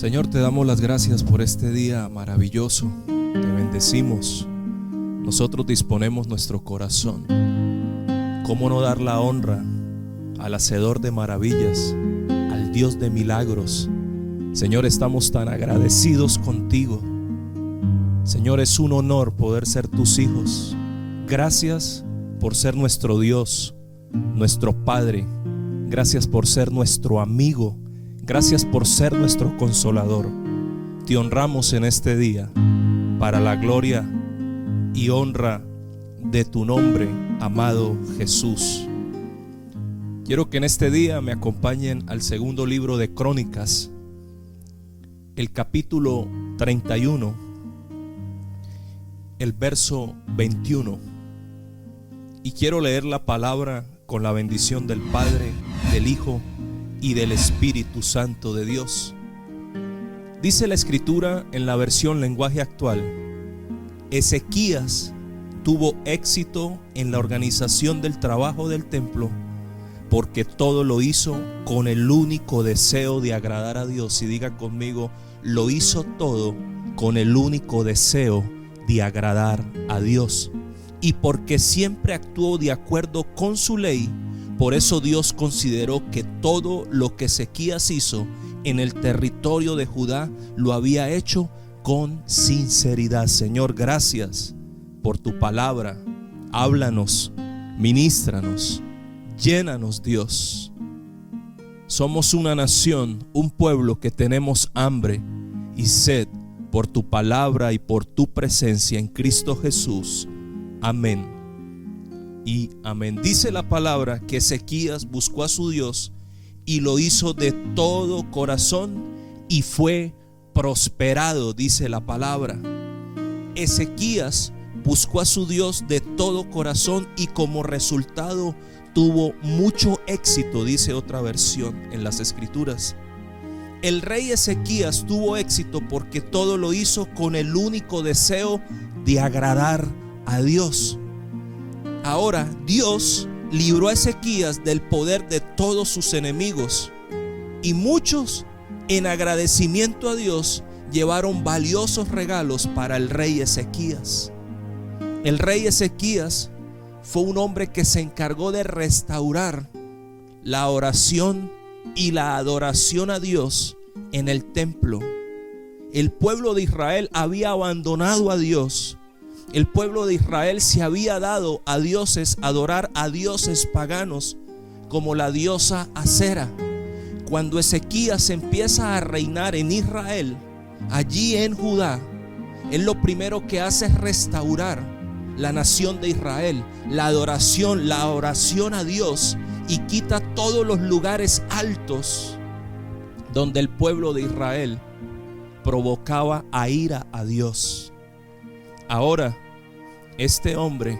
Señor, te damos las gracias por este día maravilloso. Te bendecimos. Nosotros disponemos nuestro corazón. ¿Cómo no dar la honra al hacedor de maravillas, al Dios de milagros? Señor, estamos tan agradecidos contigo. Señor, es un honor poder ser tus hijos. Gracias por ser nuestro Dios, nuestro Padre. Gracias por ser nuestro amigo. Gracias por ser nuestro consolador. Te honramos en este día para la gloria y honra de tu nombre, amado Jesús. Quiero que en este día me acompañen al segundo libro de Crónicas, el capítulo 31, el verso 21. Y quiero leer la palabra con la bendición del Padre, del Hijo y del Espíritu Santo de Dios. Dice la Escritura en la versión lenguaje actual: Ezequías tuvo éxito en la organización del trabajo del templo porque todo lo hizo con el único deseo de agradar a Dios. Y diga conmigo: lo hizo todo con el único deseo de agradar a Dios. Y porque siempre actuó de acuerdo con su ley, por eso Dios consideró que todo lo que Ezequías hizo en el territorio de Judá lo había hecho con sinceridad. Señor, gracias por tu palabra. Háblanos, ministranos, llénanos, Dios. Somos una nación, un pueblo que tenemos hambre y sed por tu palabra y por tu presencia en Cristo Jesús. Amén y amén. Dice la palabra que Ezequías buscó a su Dios y lo hizo de todo corazón y fue prosperado, dice la palabra. Ezequías buscó a su Dios de todo corazón y como resultado tuvo mucho éxito, dice otra versión en las Escrituras. El rey Ezequías tuvo éxito porque todo lo hizo con el único deseo de agradar a Dios. Ahora Dios libró a Ezequías del poder de todos sus enemigos, y muchos, en agradecimiento a Dios, llevaron valiosos regalos para el rey Ezequías. El rey Ezequías fue un hombre que se encargó de restaurar la oración y la adoración a Dios en el templo. El pueblo de Israel había abandonado a Dios. El pueblo de Israel se había dado a dioses, adorar a dioses paganos como la diosa Acera. Cuando Ezequías empieza a reinar en Israel, allí en Judá, él lo primero que hace es restaurar la nación de Israel, la adoración, la oración a Dios, y quita todos los lugares altos donde el pueblo de Israel provocaba a ira a Dios. Ahora, este hombre,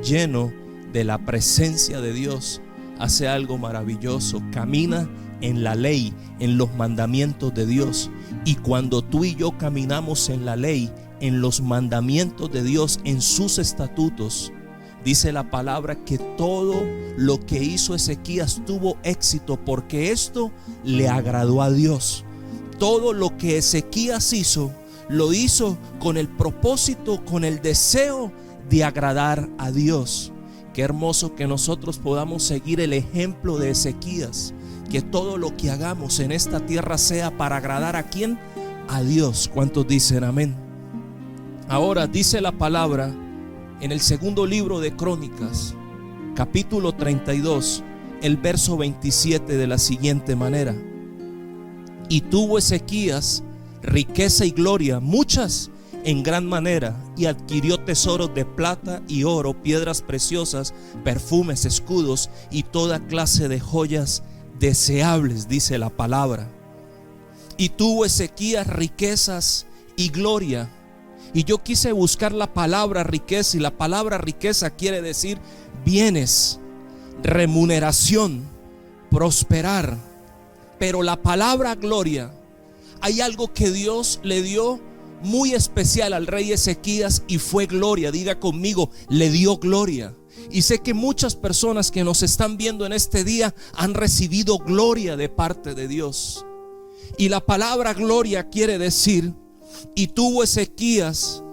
lleno de la presencia de Dios, hace algo maravilloso. Camina en la ley, en los mandamientos de Dios. Y cuando tú y yo caminamos en la ley, en los mandamientos de Dios, en sus estatutos, dice la palabra que todo lo que hizo Ezequías tuvo éxito, porque esto le agradó a Dios. Todo lo que Ezequías hizo, lo hizo con el propósito, con el deseo de agradar a Dios. Qué hermoso que nosotros podamos seguir el ejemplo de Ezequías, que todo lo que hagamos en esta tierra sea para agradar ¿a quién? A Dios. ¿Cuántos dicen amén? Ahora dice la palabra en el segundo libro de Crónicas, capítulo 32, el verso 27, de la siguiente manera: y tuvo Ezequías riqueza y gloria, muchas en gran manera, y adquirió tesoros de plata y oro, piedras preciosas, perfumes, escudos y toda clase de joyas deseables, dice la palabra. Y tuvo Ezequías riquezas y gloria. Y yo quise buscar la palabra riqueza, y la palabra riqueza quiere decir bienes, remuneración, prosperar. Pero la palabra gloria, hay algo que Dios le dio muy especial al rey Ezequías, y fue gloria. Diga conmigo: le dio gloria. Y sé que muchas personas que nos están viendo en este día han recibido gloria de parte de Dios. Y la palabra gloria quiere decir, y tuvo Ezequías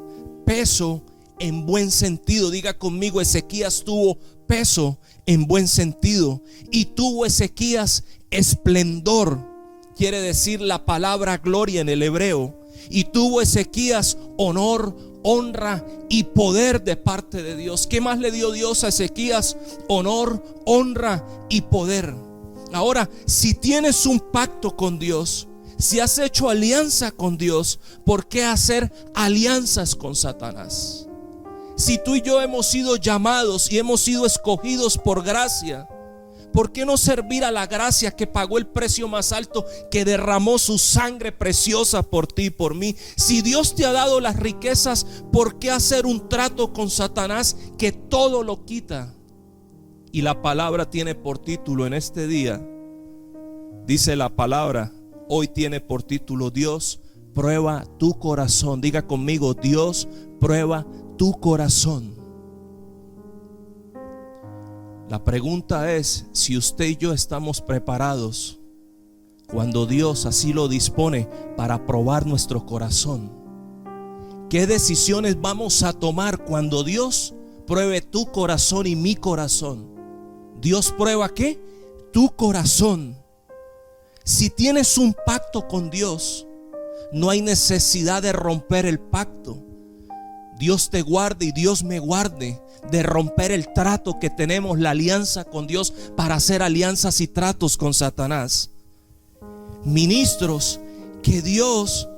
peso en buen sentido. Diga conmigo, Ezequías tuvo peso en buen sentido. Y tuvo Ezequías esplendor, quiere decir la palabra gloria en el hebreo. Y tuvo Ezequías honor, honra y poder de parte de Dios. ¿Qué más le dio Dios a Ezequías? Honor, honra y poder. Ahora, si tienes un pacto con Dios, si has hecho alianza con Dios, ¿por qué hacer alianzas con Satanás? Si tú y yo hemos sido llamados y hemos sido escogidos por gracia, ¿por qué no servir a la gracia que pagó el precio más alto, que derramó su sangre preciosa por ti y por mí? Si Dios te ha dado las riquezas, ¿por qué hacer un trato con Satanás que todo lo quita? Y la palabra tiene por título en este día, dice la palabra, hoy tiene por título, Dios prueba tu corazón. Diga conmigo, Dios prueba tu corazón. La pregunta es si usted y yo estamos preparados cuando Dios así lo dispone para probar nuestro corazón. ¿Qué decisiones vamos a tomar cuando Dios pruebe tu corazón y mi corazón? Dios prueba ¿qué? Tu corazón. Si tienes un pacto con Dios, no hay necesidad de romper el pacto. Dios te guarde y Dios me guarde de romper el trato que tenemos, la alianza con Dios, para hacer alianzas y tratos con Satanás. Ministros que Dios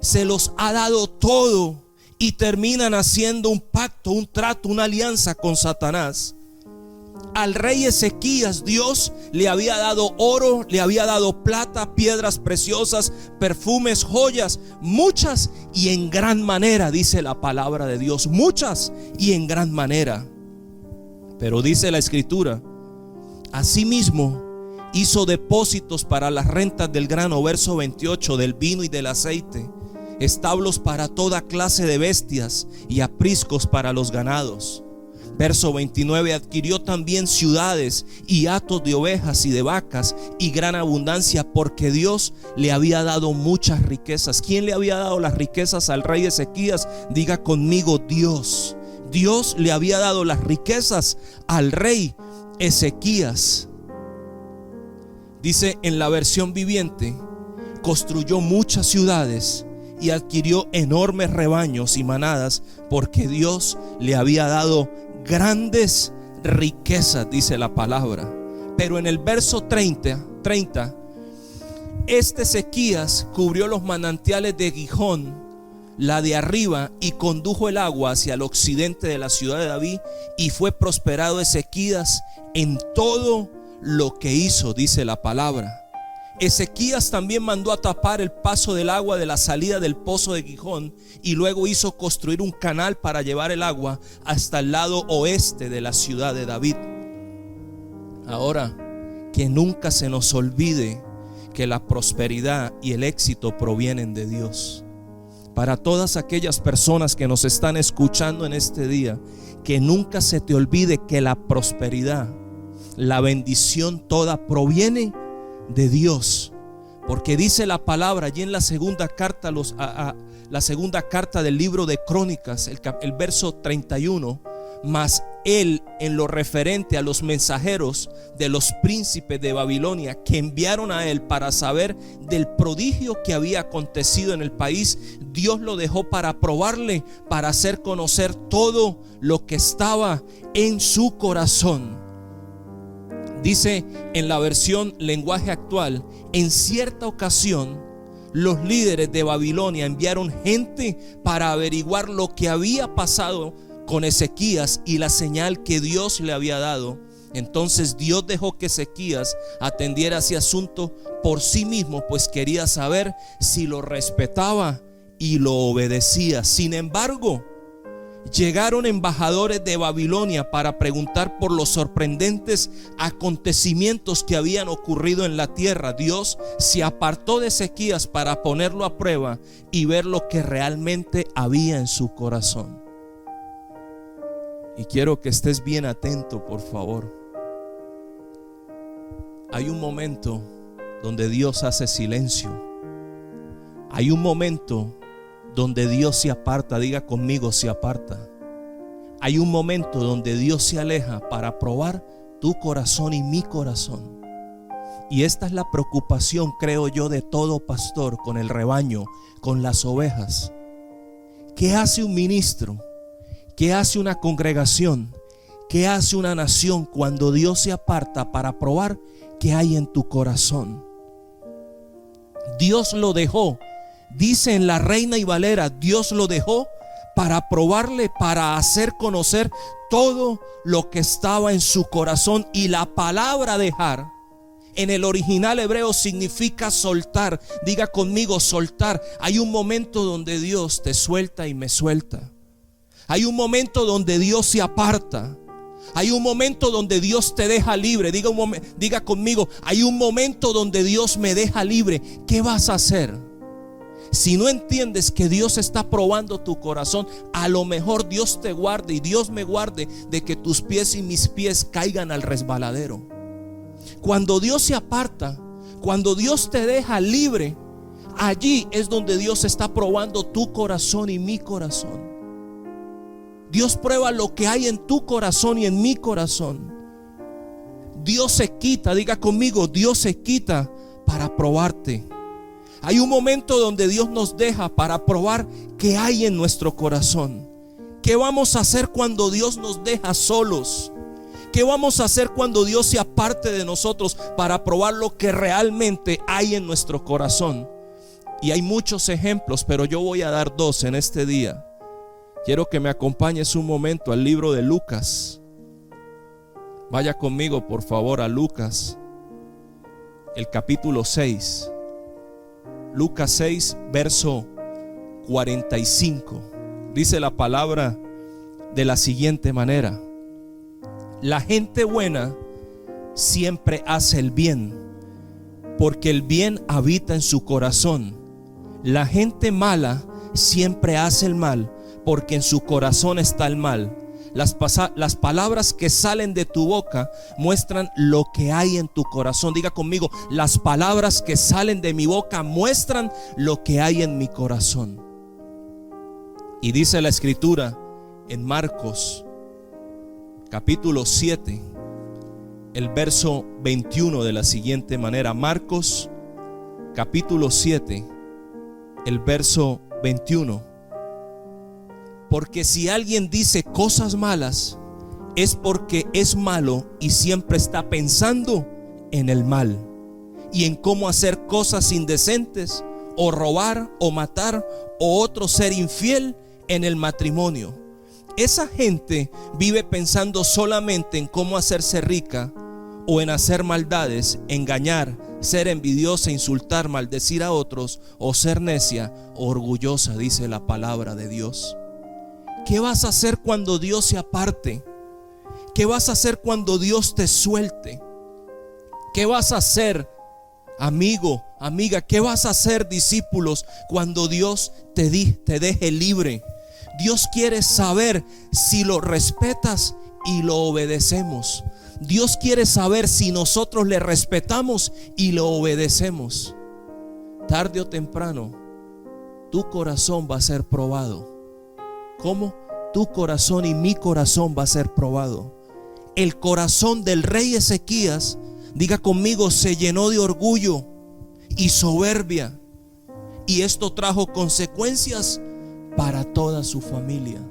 se los ha dado todo y terminan haciendo un pacto, un trato, una alianza con Satanás. Al rey Ezequías Dios le había dado oro, le había dado plata, piedras preciosas, perfumes, joyas, muchas y en gran manera, dice la palabra de Dios, muchas y en gran manera. Pero dice la escritura, asimismo hizo depósitos para las rentas del grano, verso 28, del vino y del aceite, establos para toda clase de bestias y apriscos para los ganados. Verso 29, adquirió también ciudades y hatos de ovejas y de vacas y gran abundancia, porque Dios le había dado muchas riquezas. ¿Quién le había dado las riquezas al rey Ezequías? Diga conmigo, Dios. Dios le había dado las riquezas al rey Ezequías. Dice en la versión viviente, construyó muchas ciudades y adquirió enormes rebaños y manadas, porque Dios le había dado grandes riquezas, dice la palabra. Pero en el verso 30, este Ezequías cubrió los manantiales de Gihón, la de arriba, y condujo el agua hacia el occidente de la ciudad de David, y fue prosperado Ezequías en todo lo que hizo, dice la palabra. Ezequías también mandó a tapar el paso del agua de la salida del pozo de Gihón, y luego hizo construir un canal para llevar el agua hasta el lado oeste de la ciudad de David. Ahora, que nunca se nos olvide que la prosperidad y el éxito provienen de Dios. Para todas aquellas personas que nos están escuchando en este día, que nunca se te olvide que la prosperidad, la bendición toda proviene de Dios, porque dice la palabra allí en la segunda carta, la segunda carta del libro de Crónicas, el verso 31, mas él, en lo referente a los mensajeros de los príncipes de Babilonia que enviaron a él para saber del prodigio que había acontecido en el país, Dios lo dejó para probarle, para hacer conocer todo lo que estaba en su corazón. Dice en la versión lenguaje actual, en cierta ocasión los líderes de Babilonia enviaron gente para averiguar lo que había pasado con Ezequías y la señal que Dios le había dado. Entonces Dios dejó que Ezequías atendiera ese asunto por sí mismo, pues quería saber si lo respetaba y lo obedecía. Sin embargo, llegaron embajadores de Babilonia para preguntar por los sorprendentes acontecimientos que habían ocurrido en la tierra. Dios se apartó de Ezequías para ponerlo a prueba y ver lo que realmente había en su corazón. Y quiero que estés bien atento, por favor. Hay un momento donde Dios hace silencio Hay un momento donde Dios se aparta. Diga conmigo, se aparta. Hay un momento donde Dios se aleja para probar tu corazón y mi corazón. Y esta es la preocupación, creo yo, de todo pastor con el rebaño, con las ovejas. ¿Qué hace un ministro? ¿Qué hace una congregación? ¿Qué hace una nación cuando Dios se aparta para probar qué hay en tu corazón? Dios lo dejó. Dice en la Reina y Valera, Dios lo dejó para probarle, para hacer conocer todo lo que estaba en su corazón. Y la palabra dejar en el original hebreo significa soltar. Diga conmigo, soltar. Hay un momento donde Dios te suelta y me suelta. Hay un momento donde Dios se aparta. Hay un momento donde Dios te deja libre. Diga conmigo, hay un momento donde Dios me deja libre. ¿Qué vas a hacer? Si no entiendes que Dios está probando tu corazón, a lo mejor Dios te guarde y Dios me guarde de que tus pies y mis pies caigan al resbaladero. Cuando Dios se aparta, cuando Dios te deja libre, allí es donde Dios está probando tu corazón y mi corazón. Dios prueba lo que hay en tu corazón y en mi corazón. Dios se quita, diga conmigo, Dios se quita para probarte. Hay un momento donde Dios nos deja para probar qué hay en nuestro corazón. ¿Qué vamos a hacer cuando Dios nos deja solos? ¿Qué vamos a hacer cuando Dios se aparte de nosotros para probar lo que realmente hay en nuestro corazón? Y hay muchos ejemplos, pero yo voy a dar dos en este día. Quiero que me acompañes un momento al libro de Lucas. Vaya conmigo, por favor, a Lucas, el capítulo 6. Lucas 6, verso 45. Dice la palabra de la siguiente manera: la gente buena siempre hace el bien, porque el bien habita en su corazón. La gente mala siempre hace el mal, porque en su corazón está el mal. Las palabras que salen de tu boca muestran lo que hay en tu corazón. Diga conmigo, las palabras que salen de mi boca muestran lo que hay en mi corazón. Y dice la escritura en Marcos capítulo 7, el verso 21 de la siguiente manera. Marcos capítulo 7, el verso 21. Porque si alguien dice cosas malas, es porque es malo y siempre está pensando en el mal y en cómo hacer cosas indecentes, o robar, o matar, o otro ser infiel en el matrimonio. Esa gente vive pensando solamente en cómo hacerse rica, o en hacer maldades, engañar, ser envidiosa, insultar, maldecir a otros, o ser necia o orgullosa, dice la palabra de Dios. ¿Qué vas a hacer cuando Dios se aparte? ¿Qué vas a hacer cuando Dios te suelte? ¿Qué vas a hacer, amigo, amiga? ¿Qué vas a hacer, discípulos, cuando Dios te deje libre? Dios quiere saber si lo respetas y lo obedecemos. Dios quiere saber si nosotros le respetamos y lo obedecemos. Tarde o temprano, tu corazón va a ser probado. ¿Cómo? Tu corazón y mi corazón va a ser probado. El corazón del rey Ezequías, diga conmigo, se llenó de orgullo y soberbia, y esto trajo consecuencias para toda su familia.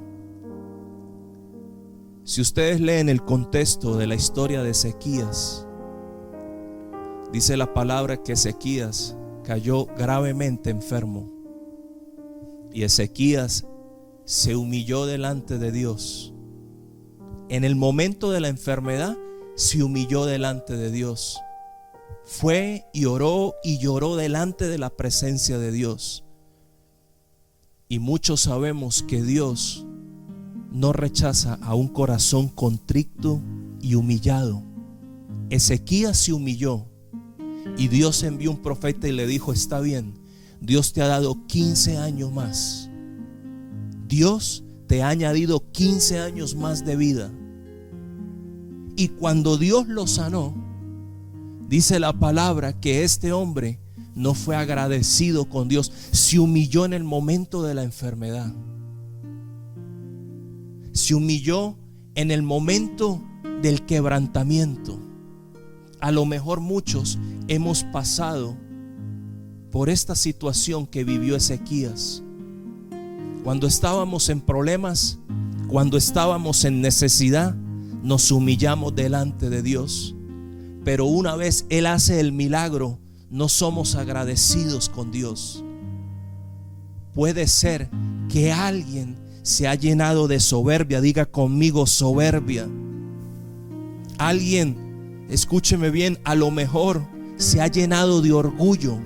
Si ustedes leen el contexto de la historia de Ezequías, dice la palabra que Ezequías cayó gravemente enfermo, y Ezequías se humilló delante de Dios. En el momento de la enfermedad se humilló delante de Dios. Fue y oró y lloró delante de la presencia de Dios. Y muchos sabemos que Dios no rechaza a un corazón contrito y humillado. Ezequías se humilló y Dios envió un profeta y le dijo: está bien, Dios te ha dado 15 años más. Dios te ha añadido 15 años más de vida. Y cuando Dios lo sanó, dice la palabra que este hombre no fue agradecido con Dios, se humilló en el momento de la enfermedad, se humilló en el momento del quebrantamiento. A lo mejor muchos hemos pasado por esta situación que vivió Ezequías. Cuando estábamos en problemas, cuando estábamos en necesidad, nos humillamos delante de Dios. Pero una vez Él hace el milagro, no somos agradecidos con Dios. Puede ser que alguien se ha llenado de soberbia. Diga conmigo, soberbia. Alguien, escúcheme bien, a lo mejor se ha llenado de orgullo.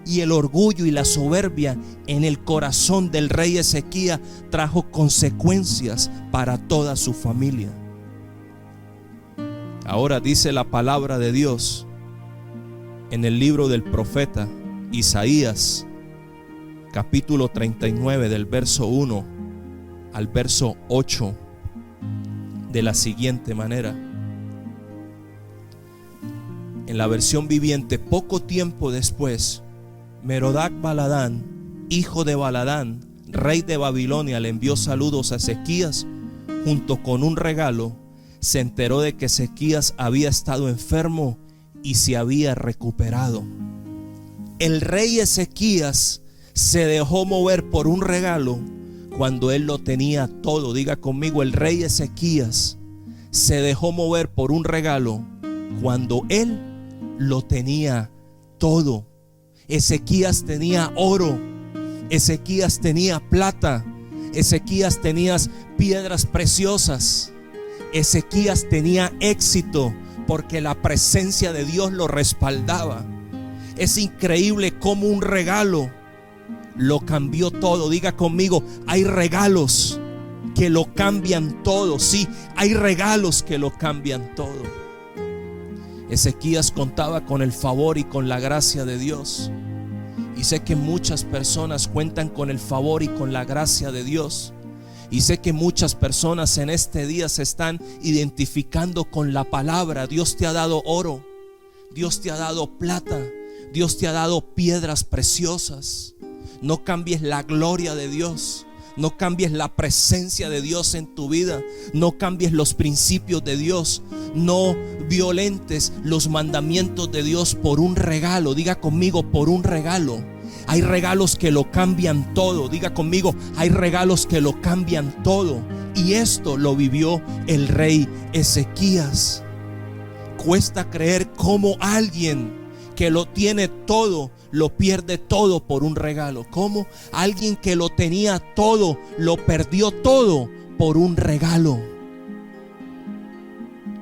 Y el orgullo y la soberbia en el corazón del rey Ezequías trajo consecuencias para toda su familia. Ahora dice la palabra de Dios en el libro del profeta Isaías, capítulo 39, del verso 1 al verso 8, de la siguiente manera. En la versión viviente: poco tiempo después, Merodach Baladán, hijo de Baladán, rey de Babilonia, le envió saludos a Ezequías junto con un regalo. Se enteró de que Ezequías había estado enfermo y se había recuperado. El rey Ezequías se dejó mover por un regalo cuando él lo tenía todo. Diga conmigo, el rey Ezequías se dejó mover por un regalo cuando él lo tenía todo. Ezequías tenía oro, Ezequías tenía plata, Ezequías tenía piedras preciosas, Ezequías tenía éxito porque la presencia de Dios lo respaldaba. Es increíble cómo un regalo lo cambió todo. Diga conmigo, hay regalos que lo cambian todo. Sí, hay regalos que lo cambian todo. Ezequías contaba con el favor y con la gracia de Dios. Y sé que muchas personas cuentan con el favor y con la gracia de Dios. Y sé que muchas personas en este día se están identificando con la palabra. Dios te ha dado oro, Dios te ha dado plata, Dios te ha dado piedras preciosas. No cambies la gloria de Dios, no cambies la presencia de Dios en tu vida, no cambies los principios de Dios, no violentes los mandamientos de Dios por un regalo. Diga conmigo, por un regalo. Hay regalos que lo cambian todo. Diga conmigo, hay regalos que lo cambian todo. Y esto lo vivió el rey Ezequías. Cuesta creer cómo alguien que lo tiene todo lo pierde todo por un regalo. Cómo alguien que lo tenía todo lo perdió todo por un regalo.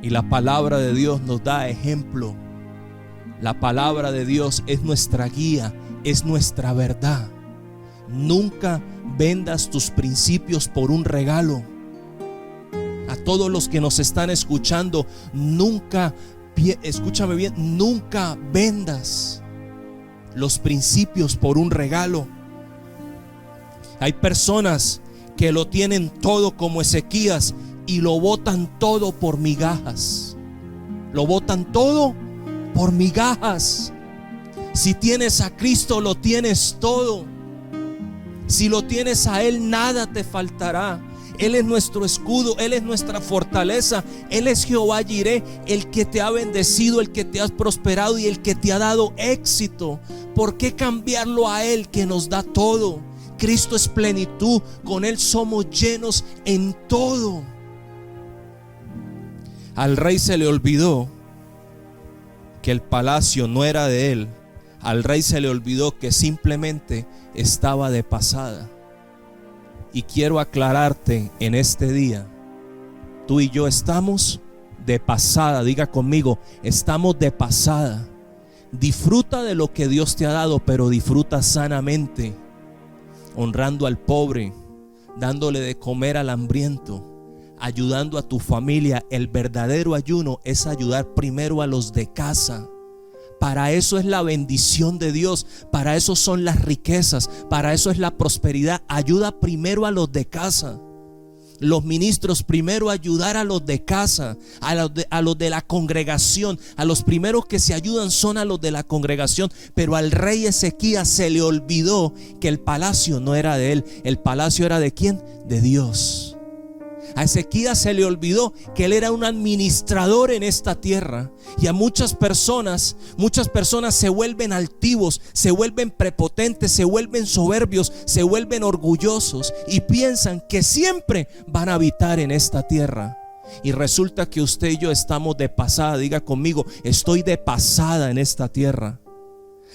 Y la palabra de Dios nos da ejemplo. La palabra de Dios es nuestra guía, es nuestra verdad. Nunca vendas tus principios por un regalo. A todos los que nos están escuchando, nunca, escúchame bien, nunca vendas los principios por un regalo. Hay personas que lo tienen todo como Ezequías y lo botan todo por migajas. Lo botan todo por migajas. Si tienes a Cristo, lo tienes todo. Si lo tienes a Él, nada te faltará. Él es nuestro escudo, Él es nuestra fortaleza. Él es Jehová Jireh, el que te ha bendecido, el que te ha prosperado y el que te ha dado éxito. ¿Por qué cambiarlo a Él que nos da todo? Cristo es plenitud, con Él somos llenos en todo. Al rey se le olvidó que el palacio no era de él. Al rey se le olvidó que simplemente estaba de pasada. Y quiero aclararte en este día, tú y yo estamos de pasada. Diga conmigo, estamos de pasada. Disfruta de lo que Dios te ha dado, pero disfruta sanamente, honrando al pobre, dándole de comer al hambriento, ayudando a tu familia. El verdadero ayuno es ayudar primero a los de casa. Para eso es la bendición de Dios, para eso son las riquezas, para eso es la prosperidad. Ayuda primero a los de casa. los ministros primero ayudar a los de casa, a los de la congregación. A los primeros que se ayudan son a los de la congregación. Pero al rey Ezequías se le olvidó que el palacio no era de él. El palacio era ¿de quién? De Dios. A Ezequías se le olvidó que él era un administrador en esta tierra. Y a muchas personas se vuelven altivos, se vuelven prepotentes, se vuelven soberbios, se vuelven orgullosos y piensan que siempre van a habitar en esta tierra. Y resulta que usted y yo estamos de pasada. Diga conmigo: estoy de pasada en esta tierra.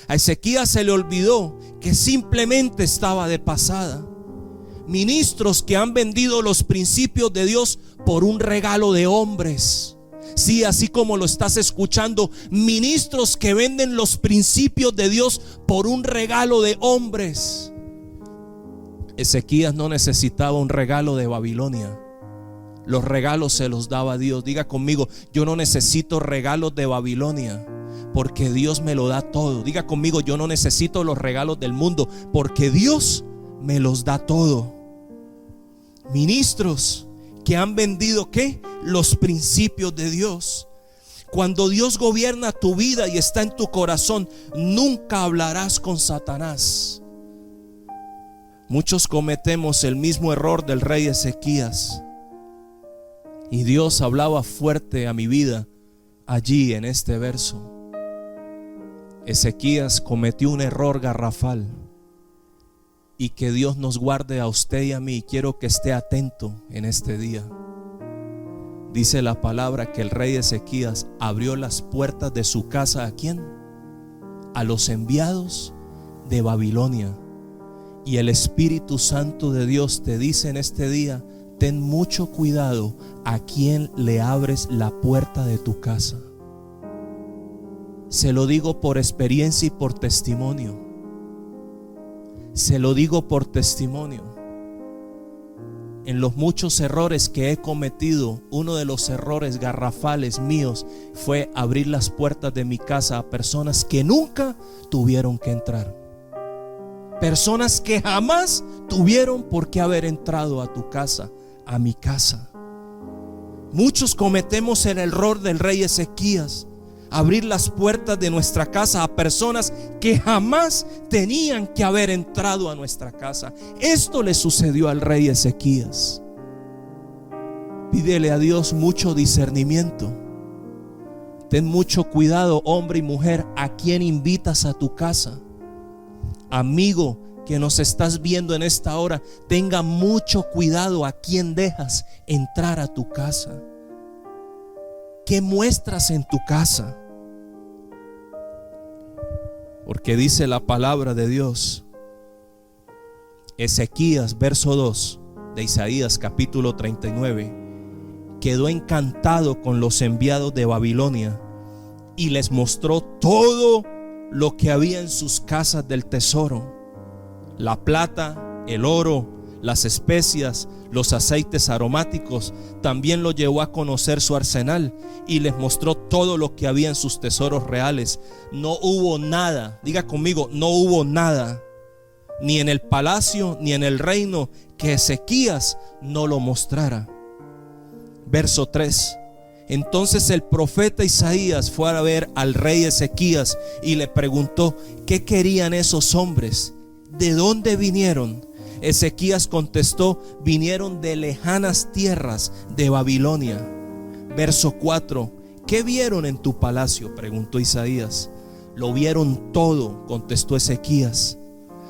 A Ezequías se le olvidó que simplemente estaba de pasada. Ministros que han vendido los principios de Dios por un regalo de hombres. Sí, así como lo estás escuchando, ministros que venden los principios de Dios por un regalo de hombres. Ezequías no necesitaba un regalo de Babilonia. Los regalos se los daba Dios. Diga conmigo: yo no necesito regalos de Babilonia, porque Dios me lo da todo. Diga conmigo: yo no necesito los regalos del mundo, porque Dios me los da todo. Ministros que han vendido ¿qué? Los principios de Dios. Cuando Dios gobierna tu vida y está en tu corazón, nunca hablarás con Satanás. Muchos cometemos el mismo error del rey Ezequías. Y Dios hablaba fuerte a mi vida allí en este verso. Ezequías cometió un error garrafal. Y que Dios nos guarde a usted y a mí. Quiero que esté atento en este día. Dice la palabra que el rey Ezequías abrió las puertas de su casa. ¿A quién? A los enviados de Babilonia. Y el Espíritu Santo de Dios te dice en este día: ten mucho cuidado a quién le abres la puerta de tu casa. Se lo digo por experiencia y por testimonio. Se lo digo por testimonio. En los muchos errores que he cometido, uno de los errores garrafales míos fue abrir las puertas de mi casa a personas que nunca tuvieron que entrar. Personas que jamás tuvieron por qué haber entrado a tu casa, a mi casa. Muchos cometemos el error del rey Ezequías: abrir las puertas de nuestra casa a personas que jamás tenían que haber entrado a nuestra casa. Esto le sucedió al rey Ezequías. Pídele a Dios mucho discernimiento. Ten mucho cuidado, hombre y mujer, a quien invitas a tu casa. Amigo que nos estás viendo en esta hora, tenga mucho cuidado a quien dejas entrar a tu casa. ¿Qué muestras en tu casa? Porque dice la palabra de Dios, Ezequías, verso 2 de Isaías capítulo 39, quedó encantado con los enviados de Babilonia y les mostró todo lo que había en sus casas del tesoro: la plata, el oro, las especias, los aceites aromáticos. También lo llevó a conocer su arsenal y les mostró todo lo que había en sus tesoros reales. No hubo nada, diga conmigo: no hubo nada, ni en el palacio ni en el reino, que Ezequías no lo mostrara. Verso 3: entonces el profeta Isaías fue a ver al rey Ezequías y le preguntó: ¿qué querían esos hombres? ¿De dónde vinieron? Ezequías contestó: vinieron de lejanas tierras de Babilonia. Verso 4: ¿qué vieron en tu palacio?, preguntó Isaías. Lo vieron todo, contestó Ezequías.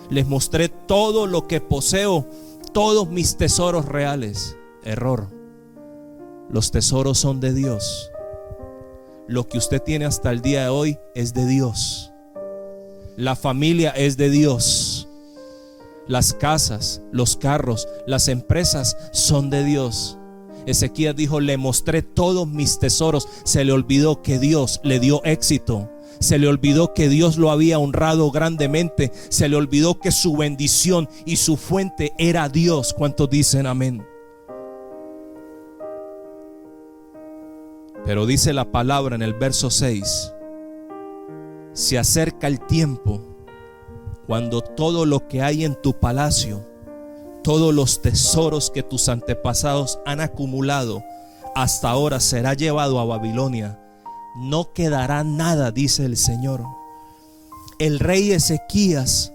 Les mostré todo lo que poseo, todos mis tesoros reales. Error. Los tesoros son de Dios. Lo que usted tiene hasta el día de hoy es de Dios. La familia es de Dios. Las casas, los carros, las empresas son de Dios. Ezequías dijo: le mostré todos mis tesoros. Se le olvidó que Dios le dio éxito. Se le olvidó que Dios lo había honrado grandemente. Se le olvidó que su bendición y su fuente era Dios. ¿Cuántos dicen amén? Pero dice la palabra en el verso 6: se acerca el tiempo cuando todo lo que hay en tu palacio, todos los tesoros que tus antepasados han acumulado hasta ahora será llevado a Babilonia. No quedará nada, dice el Señor. El rey Ezequías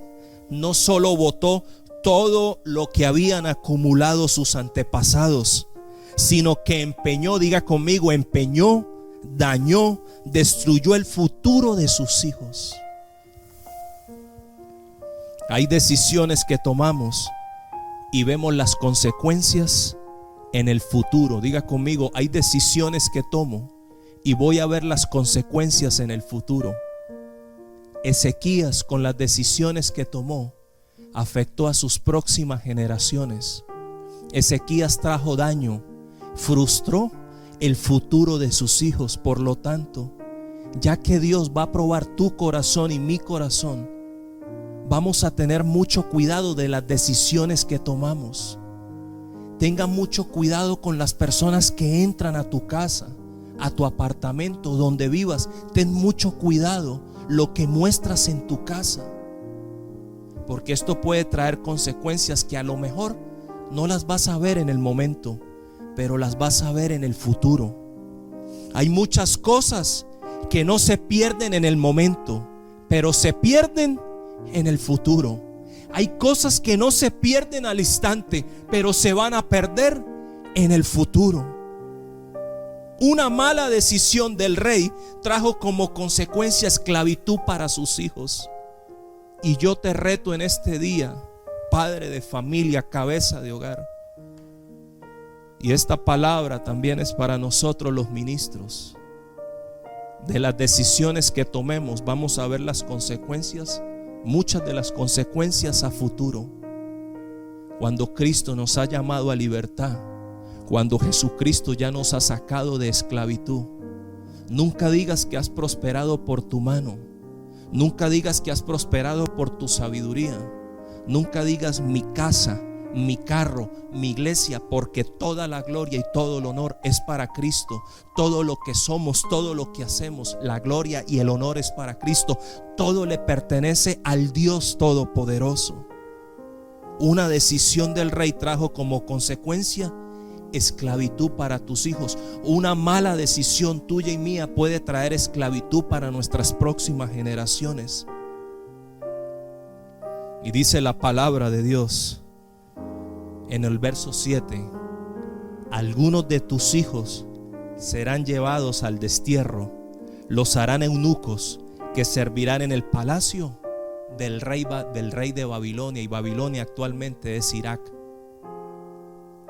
no solo botó todo lo que habían acumulado sus antepasados, sino que empeñó, diga conmigo, empeñó, dañó, destruyó el futuro de sus hijos. Hay decisiones que tomamos y vemos las consecuencias en el futuro. Diga conmigo, hay decisiones que tomo y voy a ver las consecuencias en el futuro. Ezequías, con las decisiones que tomó, afectó a sus próximas generaciones. Ezequías trajo daño, frustró el futuro de sus hijos. Por lo tanto, ya que Dios va a probar tu corazón y mi corazón, vamos a tener mucho cuidado de las decisiones que tomamos. Tenga mucho cuidado con las personas que entran a tu casa, a tu apartamento, donde vivas. Ten mucho cuidado lo que muestras en tu casa, porque esto puede traer consecuencias que a lo mejor no las vas a ver en el momento, pero las vas a ver en el futuro. Hay muchas cosas que no se pierden en el momento, pero se pierden en el futuro. Hay cosas que no se pierden al instante, pero se van a perder en el futuro. Una mala decisión del rey trajo como consecuencia esclavitud para sus hijos. Y yo te reto en este día, padre de familia, cabeza de hogar, y esta palabra también es para nosotros los ministros. De las decisiones que tomemos vamos a ver las consecuencias, muchas de las consecuencias a futuro. Cuando Cristo nos ha llamado a libertad, cuando Jesucristo ya nos ha sacado de esclavitud, nunca digas que has prosperado por tu mano. Nunca digas que has prosperado por tu sabiduría. Nunca digas mi casa, mi carro, mi iglesia, porque toda la gloria y todo el honor es para Cristo. Todo lo que somos, todo lo que hacemos, la gloria y el honor es para Cristo. Todo le pertenece al Dios Todopoderoso. Una decisión del rey trajo como consecuencia esclavitud para tus hijos. Una mala decisión tuya y mía puede traer esclavitud para nuestras próximas generaciones. Y dice la palabra de Dios en el verso 7: algunos de tus hijos serán llevados al destierro, los harán eunucos que servirán en el palacio del rey de Babilonia. Y Babilonia actualmente es Irak.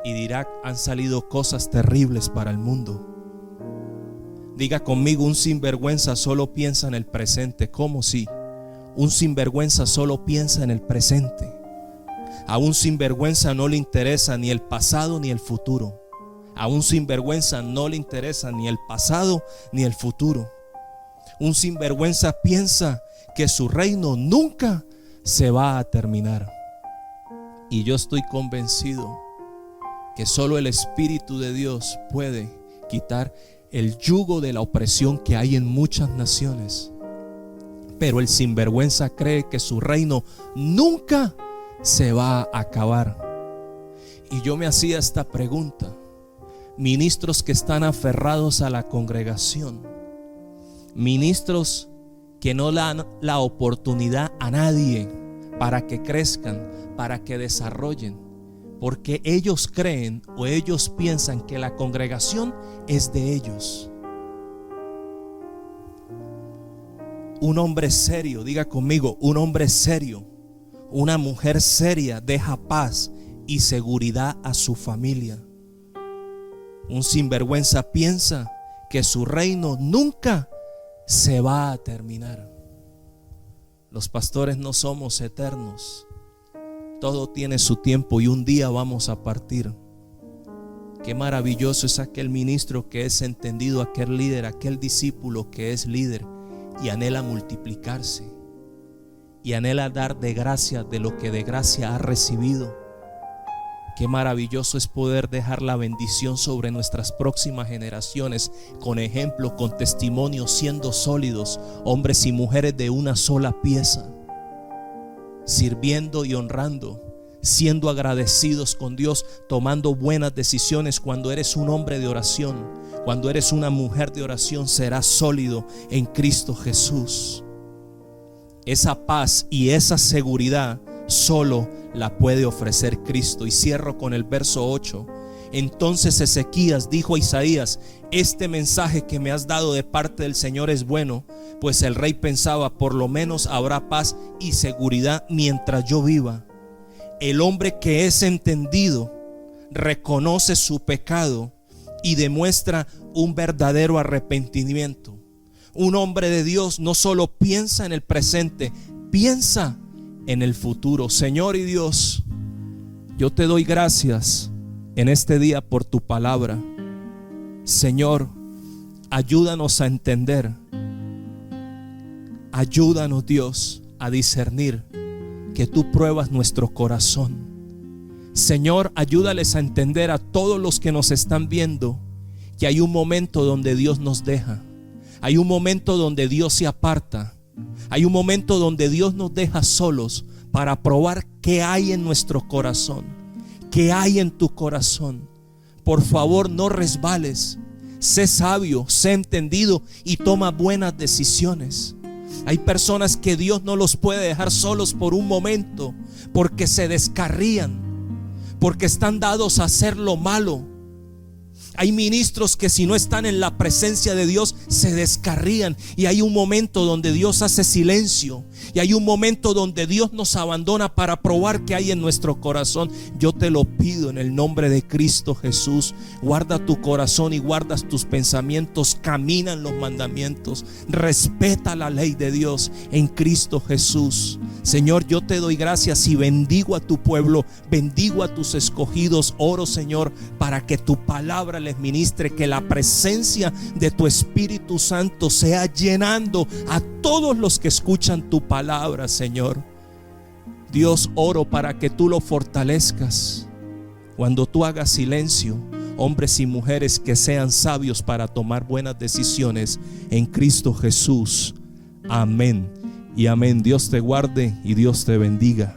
Y de Irak han salido cosas terribles para el mundo. Diga conmigo, un sinvergüenza solo piensa en el presente. ¿Cómo si? Un sinvergüenza solo piensa en el presente. A un sinvergüenza no le interesa ni el pasado ni el futuro. A un sinvergüenza no le interesa ni el pasado ni el futuro. Un sinvergüenza piensa que su reino nunca se va a terminar. Y yo estoy convencido que solo el Espíritu de Dios puede quitar el yugo de la opresión que hay en muchas naciones. Pero el sinvergüenza cree que su reino nunca se va a acabar. Y yo me hacía esta pregunta: ministros que están aferrados a la congregación, ministros que no dan la oportunidad a nadie para que crezcan, para que desarrollen, porque ellos creen o ellos piensan que la congregación es de ellos. Un hombre serio, diga conmigo, un hombre serio, una mujer seria deja paz y seguridad a su familia. Un sinvergüenza piensa que su reino nunca se va a terminar. Los pastores no somos eternos. Todo tiene su tiempo y un día vamos a partir. Qué maravilloso es aquel ministro que es entendido, aquel líder, aquel discípulo que es líder y anhela multiplicarse y anhela dar de gracia de lo que de gracia ha recibido. Qué maravilloso es poder dejar la bendición sobre nuestras próximas generaciones con ejemplo, con testimonio, siendo sólidos, hombres y mujeres de una sola pieza, sirviendo y honrando, siendo agradecidos con Dios, tomando buenas decisiones. Cuando eres un hombre de oración, cuando eres una mujer de oración, serás sólido en Cristo Jesús. Esa paz y esa seguridad solo la puede ofrecer Cristo. Y cierro con el verso 8. Entonces Ezequías dijo a Isaías: este mensaje que me has dado de parte del Señor es bueno. Pues el rey pensaba: por lo menos habrá paz y seguridad mientras yo viva. El hombre que es entendido reconoce su pecado y demuestra un verdadero arrepentimiento. Un hombre de Dios no solo piensa en el presente, piensa en el futuro. Señor y Dios, yo te doy gracias en este día por tu palabra. Señor, ayúdanos a entender. Ayúdanos, Dios, a discernir que tú pruebas nuestro corazón. Señor, ayúdales a entender a todos los que nos están viendo que hay un momento donde Dios nos deja. Hay un momento donde Dios se aparta. Hay un momento donde Dios nos deja solos para probar qué hay en nuestro corazón, qué hay en tu corazón. Por favor, no resbales. Sé sabio, sé entendido y toma buenas decisiones. Hay personas que Dios no los puede dejar solos por un momento porque se descarrían, porque están dados a hacer lo malo. Hay ministros que si no están en la presencia de Dios se descarrían, y hay un momento donde Dios hace silencio, y hay un momento donde Dios nos abandona para probar qué hay en nuestro corazón. Yo te lo pido en el nombre de Cristo Jesús, guarda tu corazón y guardas tus pensamientos, camina en los mandamientos, respeta la ley de Dios en Cristo Jesús. Señor, yo te doy gracias y bendigo a tu pueblo, bendigo a tus escogidos. Oro, Señor, para que tu palabra les ministre, que la presencia de tu Espíritu Santo sea llenando a todos los que escuchan tu palabra, Señor. Dios, oro para que tú lo fortalezcas. Cuando tú hagas silencio, hombres y mujeres que sean sabios para tomar buenas decisiones en Cristo Jesús. Amén y amén. Dios te guarde y Dios te bendiga.